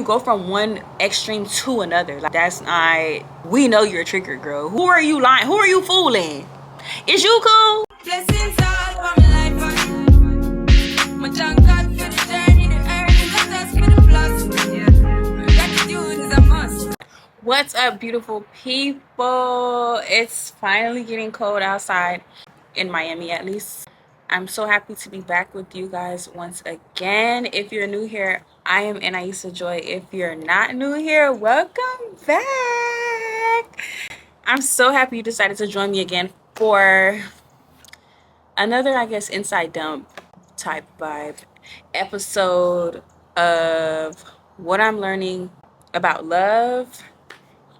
go from one extreme to another. Like, that's not, we know you're a trigger, girl. Who are you lying? Who are you fooling? Is you cool? Blessings all for my life. My junk God for the journey to earn. Let us for the plus. Gratitude is a must. What's up, beautiful people? It's finally getting cold outside, in Miami at least. I'm so happy to be back with you guys once again. If you're new here, I am Anaisa Joy. If you're not new here, welcome back. I'm so happy you decided to join me again for another, I guess, inside dump type vibe episode of what I'm learning about love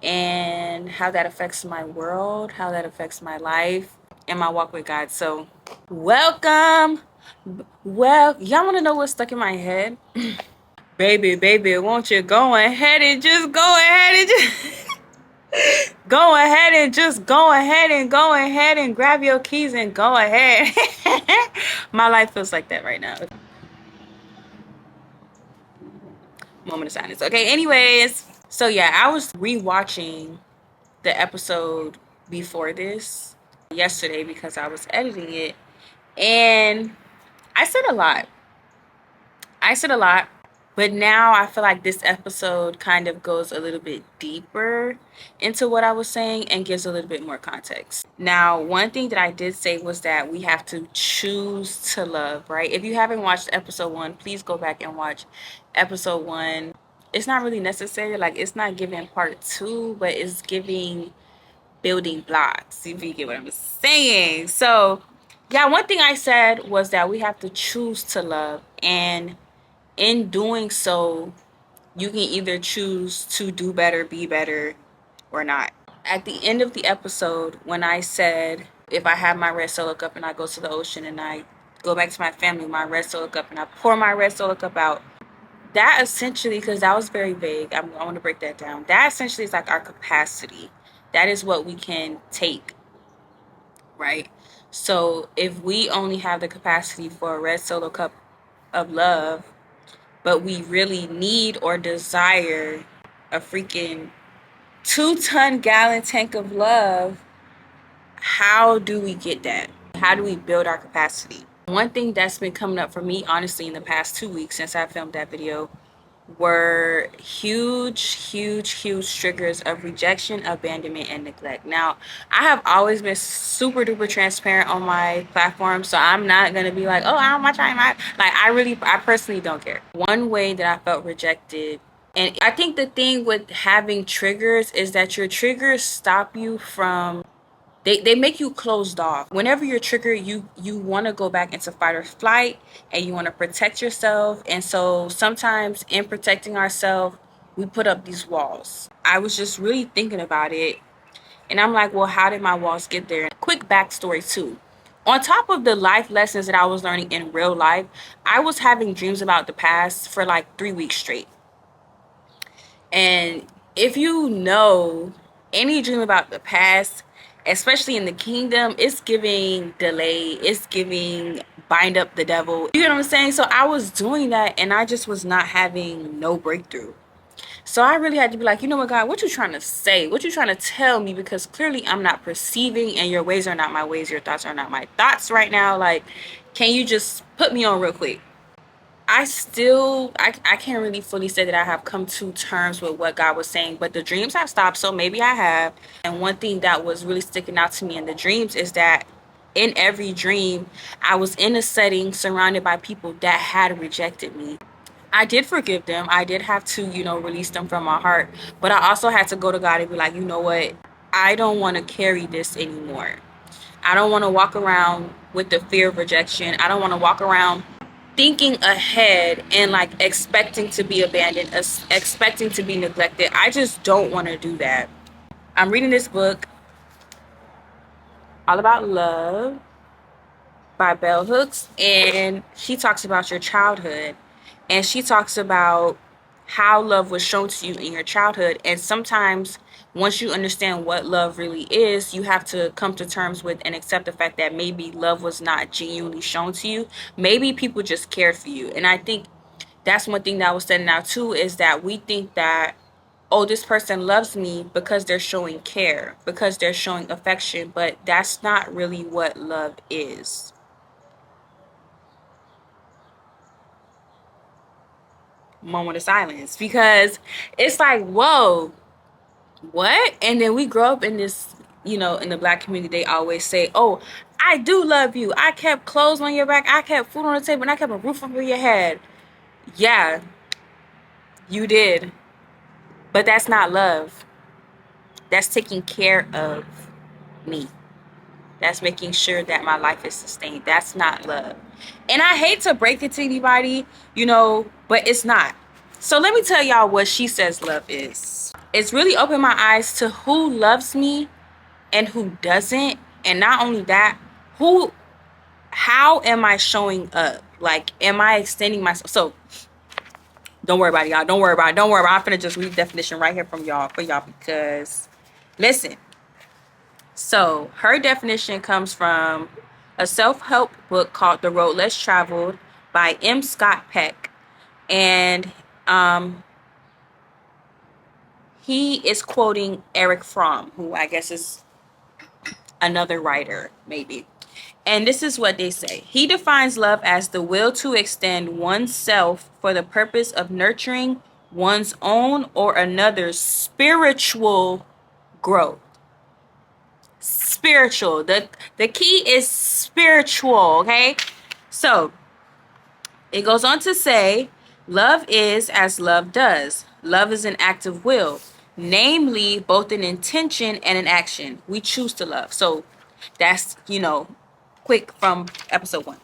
and how that affects my world, how that affects my life and my walk with God. So welcome. Well, y'all want to know what's stuck in my head? baby, won't you go ahead and just go ahead and just go ahead and grab your keys and go ahead. My life feels like that right now. Moment of silence. Okay, anyways, so yeah, I was rewatching the episode before this yesterday because I was editing it, and I said a lot, but now I feel like this episode kind of goes a little bit deeper into what I was saying and gives a little bit more context. Now, one thing that I did say was that we have to choose to love, right? If you haven't watched episode 1, please go back and watch episode 1. It's not really necessary, like it's not giving part 2, but it's giving building blocks, if you get what I'm saying. So yeah, one thing I said was that we have to choose to love, and in doing so, you can either choose to do better, be better, or not. At the end of the episode, when I said, if I have my red Solo cup and I go to the ocean and I go back to my family, my red Solo cup, and I pour my red Solo cup out, that essentially, because that was very vague, I want to break that down. That essentially is like our capacity. That is what we can take, right? So if we only have the capacity for a red Solo cup of love, but we really need or desire a freaking 2-ton gallon tank of love, how do we get that? How do we build our capacity? One thing that's been coming up for me, honestly, in the past 2 weeks since I filmed that video were huge triggers of rejection, abandonment, and neglect. Now, I have always been super duper transparent on my platform, so I'm not gonna be like, oh, how much I'm at. Like, I personally don't care. One way that I felt rejected, and I think the thing with having triggers is that your triggers stop you from, they make you closed off. Whenever you're triggered, you want to go back into fight or flight, and you want to protect yourself. And so sometimes in protecting ourselves, we put up these walls. I was just really thinking about it, and I'm like, well, how did my walls get there? Quick backstory too. On top of the life lessons that I was learning in real life, I was having dreams about the past for like 3 weeks straight. And if you know any dream about the past, especially in the kingdom, it's giving delay, it's giving bind up the devil. You know what I'm saying? So I was doing that, and I just was not having no breakthrough. So I really had to be like, you know what, God, what you trying to say? What you trying to tell me? Because clearly I'm not perceiving, and your ways are not my ways, your thoughts are not my thoughts right now. Like, can you just put me on real quick? I can't really fully say that I have come to terms with what God was saying, but the dreams have stopped, so maybe I have. And one thing that was really sticking out to me in the dreams is that in every dream, I was in a setting surrounded by people that had rejected me. I did forgive them. I did have to, release them from my heart. But I also had to go to God and be like, you know what? I don't want to carry this anymore. I don't want to walk around with the fear of rejection. I don't want to walk around thinking ahead and like expecting to be abandoned, expecting to be neglected. I just don't want to do that. I'm reading this book, All About Love by Bell Hooks, and she talks about your childhood, and she talks about how love was shown to you in your childhood. And sometimes once you understand what love really is, you have to come to terms with and accept the fact that maybe love was not genuinely shown to you. Maybe people just cared for you. And I think that's one thing that I was standing out too, is that we think that, oh, this person loves me because they're showing care, because they're showing affection, but that's not really what love is. Moment of silence, because it's like, whoa, what? And then we grow up in this, in the Black community, they always say, oh, I do love you. I kept clothes on your back. I kept food on the table, and I kept a roof over your head. Yeah, you did. But that's not love. That's taking care of me. That's making sure that my life is sustained. That's not love. And I hate to break it to anybody, but it's not. So let me tell y'all what she says love is. It's really opened my eyes to who loves me and who doesn't. And not only that, how am I showing up? Like, am I extending myself? So don't worry about it, y'all. Don't worry about it. Don't worry about it. I'm finna just read the definition right here from y'all, for y'all, because listen. So her definition comes from a self-help book called The Road Less Traveled by M. Scott Peck. And he is quoting Eric Fromm, who I guess is another writer, maybe. And this is what they say. He defines love as the will to extend oneself for the purpose of nurturing one's own or another's spiritual growth. Spiritual. The key is spiritual, okay? So it goes on to say, love is as love does. Love is an act of will, namely both an intention and an action. We choose to love. So that's, quick from episode 1.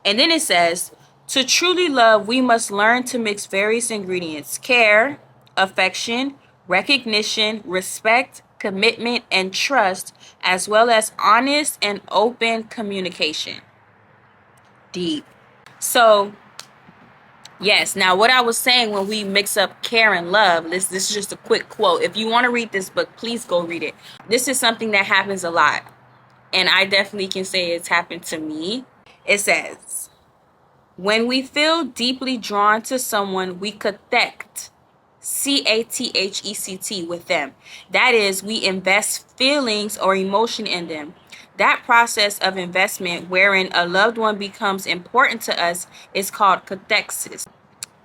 And then it says, to truly love, we must learn to mix various ingredients: care, affection, recognition, respect, commitment, and trust, as well as honest and open communication. Deep. So, yes, now what I was saying when we mix up care and love, this is just a quick quote. If you want to read this book, please go read it. This is something that happens a lot, and I definitely can say it's happened to me. It says, when we feel deeply drawn to someone, we connect, C-A-T-H-E-C-T, with them. That is, we invest feelings or emotion in them. That process of investment, wherein a loved one becomes important to us, is called cathexis.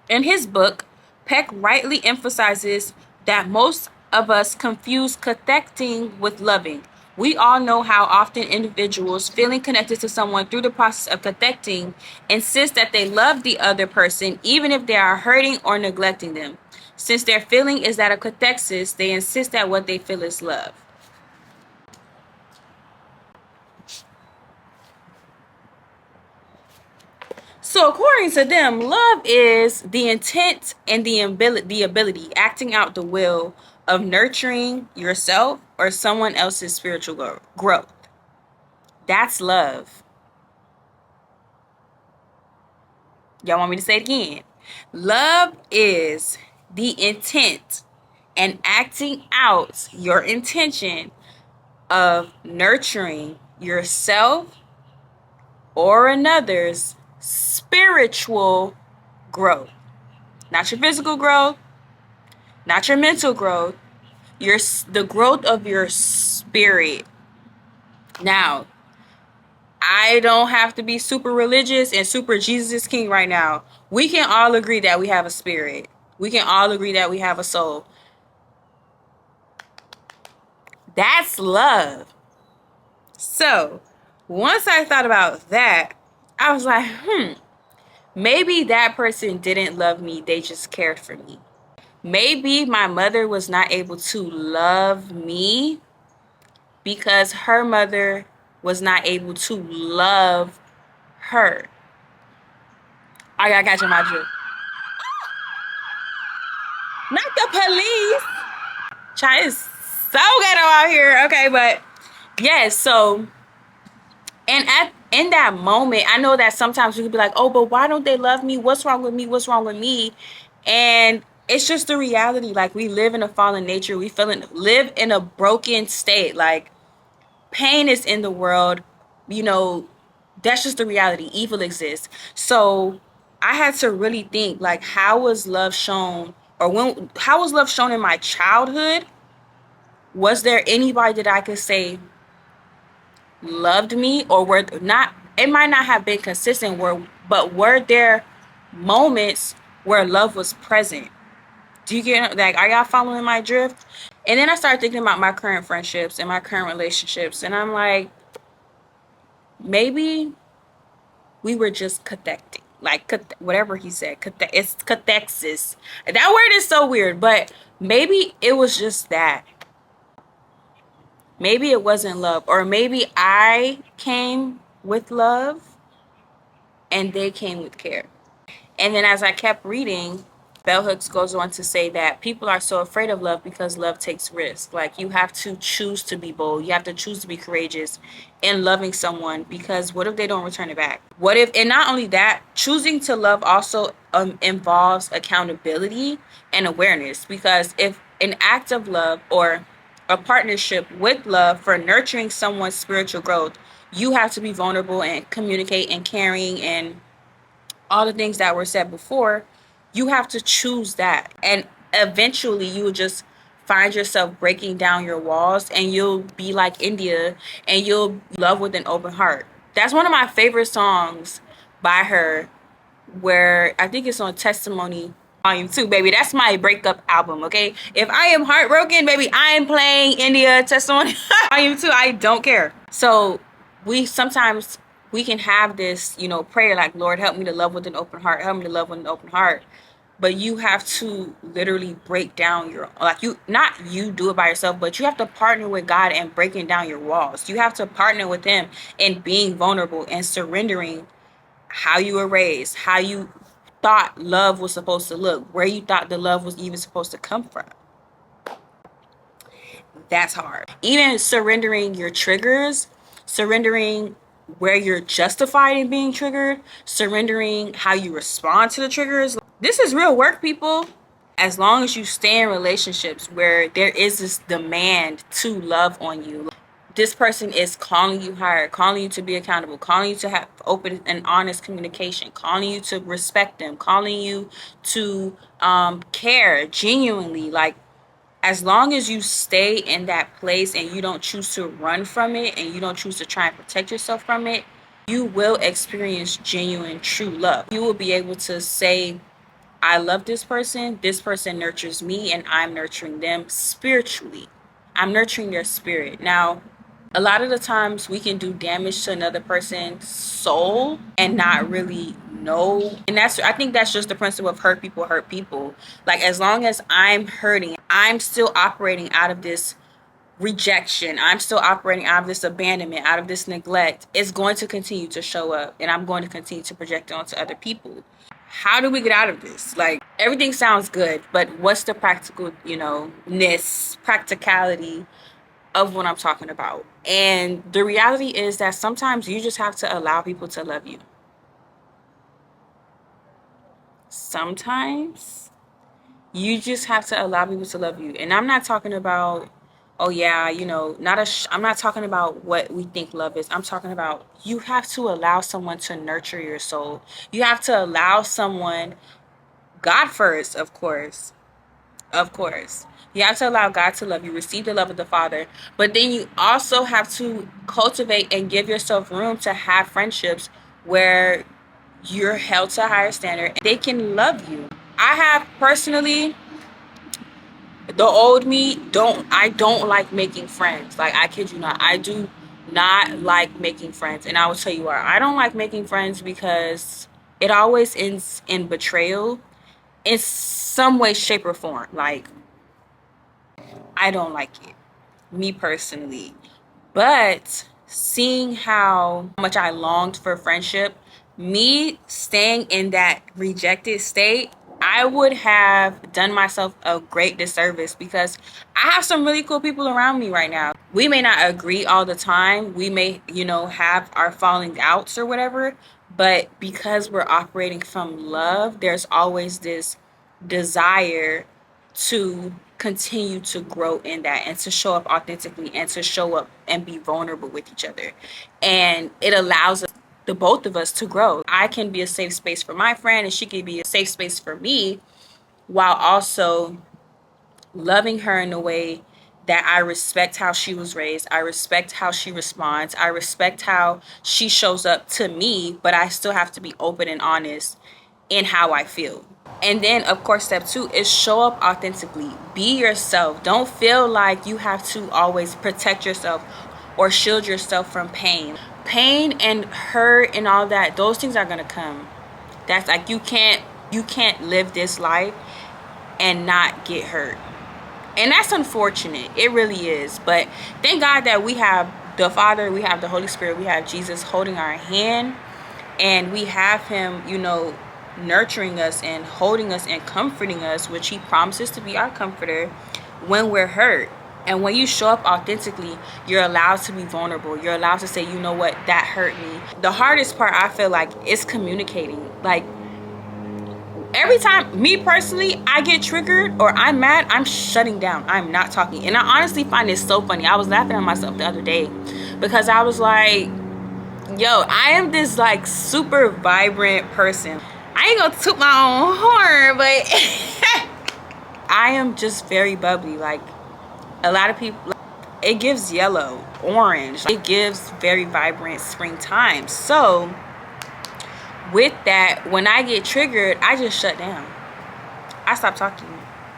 In his book, Peck rightly emphasizes that most of us confuse connecting with loving. We all know how often individuals feeling connected to someone through the process of connecting insist that they love the other person even if they are hurting or neglecting them. Since their feeling is that of cathexis, they insist that what they feel is love. So according to them, love is the intent and the ability, acting out the will of nurturing yourself or someone else's spiritual growth. That's love. Y'all want me to say it again? Love is the intent and acting out your intention of nurturing yourself or another's spiritual growth. Not your physical growth, not your mental growth, the growth of your spirit. Now, I don't have to be super religious and super Jesus King right now. We can all agree that we have a spirit. We can all agree that we have a soul. That's love. So, once I thought about that, I was like, maybe that person didn't love me. They just cared for me. Maybe my mother was not able to love me because her mother was not able to love her. I got catching my drift. Not the police. Child is so ghetto out here. Okay, but yes, so and in that moment, I know that sometimes we could be like, oh, but why don't they love me? What's wrong with me? What's wrong with me? And it's just the reality. Like, we live in a fallen nature. We live in a broken state. Like, pain is in the world. That's just the reality. Evil exists. So I had to really think, like, how was love shown, or how was love shown in my childhood? Was there anybody that I could say loved me, or were not, it might not have been consistent, but were there moments where love was present? Do you get, like, are y'all following my drift? And then I started thinking about my current friendships and my current relationships, and I'm like, maybe we were just connecting, like whatever he said, it's cathexis. That word is so weird, but maybe it was just that. Maybe it wasn't love, or maybe I came with love and they came with care. And then as I kept reading, Bell Hooks goes on to say that people are so afraid of love because love takes risk. Like, you have to choose to be bold. You have to choose to be courageous in loving someone, because what if they don't return it back? What if, and not only that, choosing to love also involves accountability and awareness, because if an act of love or a partnership with love for nurturing someone's spiritual growth, you have to be vulnerable and communicate and caring and all the things that were said before. You have to choose that, and eventually you will just find yourself breaking down your walls, and you'll be like India, and you'll love with an open heart. That's one of my favorite songs by her, where I think it's on Testimony Volume 2, baby. That's my breakup album, okay? If I am heartbroken, baby, I am playing India Testimony Volume 2. I don't care. So sometimes we can have this, prayer like, Lord, help me to love with an open heart. Help me to love with an open heart. But you have to literally break down not you do it by yourself, but you have to partner with God in breaking down your walls. You have to partner with him in being vulnerable and surrendering how you were raised, how you thought love was supposed to look, where you thought the love was even supposed to come from. That's hard. Even surrendering your triggers, surrendering where you're justified in being triggered, surrendering how you respond to the triggers. This is real work, people. As long as you stay in relationships where there is this demand to love on you, this person is calling you higher, calling you to be accountable, calling you to have open and honest communication, calling you to respect them, calling you to care genuinely. Like, as long as you stay in that place and you don't choose to run from it and you don't choose to try and protect yourself from it, you will experience genuine, true love. You will be able to say, I love this person nurtures me, and I'm nurturing them spiritually. I'm nurturing their spirit. Now, a lot of the times we can do damage to another person's soul and not really know. And I think that's just the principle of hurt people hurt people. Like, as long as I'm hurting, I'm still operating out of this rejection, I'm still operating out of this abandonment, out of this neglect. It's going to continue to show up, and I'm going to continue to project it onto other people. How do we get out of this? Like, everything sounds good, but what's the practicality of what I'm talking about? And the reality is that sometimes you just have to allow people to love you. Sometimes you just have to allow people to love you. And I'm not talking about, oh yeah, I'm not talking about what we think love is. I'm talking about, you have to allow someone to nurture your soul. You have to allow someone, God first, of course. You have to allow God to love you, receive the love of the Father. But then you also have to cultivate and give yourself room to have friendships where you're held to a higher standard. They can love you. I have personally, the old me, I don't like making friends. Like, I kid you not. I do not like making friends. And I will tell you why. I don't like making friends because it always ends in betrayal in some way, shape, or form. Like, I don't like it, me personally. But seeing how much I longed for friendship, me staying in that rejected state, I would have done myself a great disservice, because I have some really cool people around me right now. We may not agree all the time. We may, have our falling outs or whatever. But because we're operating from love, there's always this desire to continue to grow in that, and to show up authentically, and to show up and be vulnerable with each other. And it allows us the both of us to grow. I can be a safe space for my friend, and she can be a safe space for me, while also loving her in a way that I respect how she was raised. I respect how she responds. I respect how she shows up to me, but I still have to be open and honest in how I feel. And then, of course, step 2 is show up authentically. Be yourself. Don't feel like you have to always protect yourself or shield yourself from pain. Pain and hurt and all that, those things are gonna come. That's like, you can't live this life and not get hurt. And that's unfortunate. It really is. But thank God that we have the Father, we have the Holy Spirit, we have Jesus holding our hand, and we have him, nurturing us and holding us and comforting us, which he promises to be our comforter when we're hurt. And when you show up authentically, you're allowed to be vulnerable. You're allowed to say, you know what, that hurt me. The hardest part, I feel like, is communicating. Like, every time, me personally, I get triggered or I'm mad, I'm shutting down. I'm not talking. And I honestly find it so funny. I was laughing at myself the other day because I was like, yo, I am this like super vibrant person. I ain't gonna toot my own horn, but I am just very bubbly. Like, a lot of people, it gives yellow, orange. It gives very vibrant springtime. So with that, when I get triggered, I just shut down. I stop talking.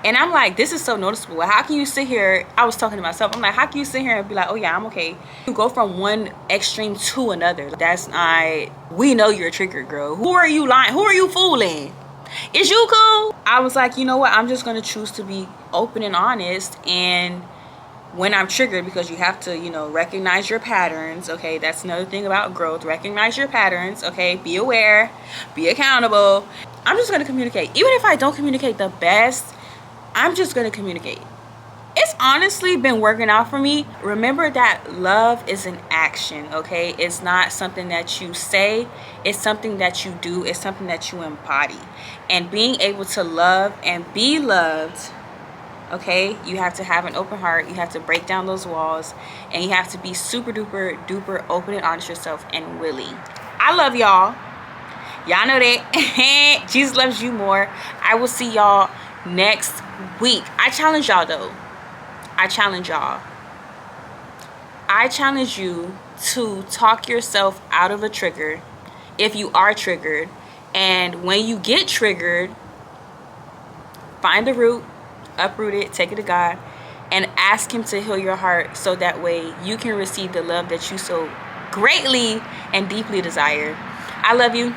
And I'm like, this is so noticeable. How can you sit here? I was talking to myself. I'm like, how can you sit here and be like, oh yeah, I'm okay? You go from one extreme to another. That's not, we know you're triggered, girl. Who are you lying? Who are you fooling? Is you cool? I was like, you know what? I'm just going to choose to be open and honest. And when I'm triggered, because you have to, recognize your patterns. Okay, that's another thing about growth. Recognize your patterns. Okay, be aware, be accountable. I'm just going to communicate. Even if I don't communicate the best, I'm just going to communicate. It's honestly been working out for me. Remember that love is an action, okay? It's not something that you say. It's something that you do. It's something that you embody. And being able to love and be loved, okay, you have to have an open heart. You have to break down those walls, and you have to be super duper duper open and honest yourself and willing. I love y'all. Y'all know that. Jesus loves you more. I will see y'all next week. I challenge y'all though. I challenge y'all. I challenge you to talk yourself out of a trigger if you are triggered. And when you get triggered, find the root, uproot it, take it to God, and ask him to heal your heart so that way you can receive the love that you so greatly and deeply desire. I love you.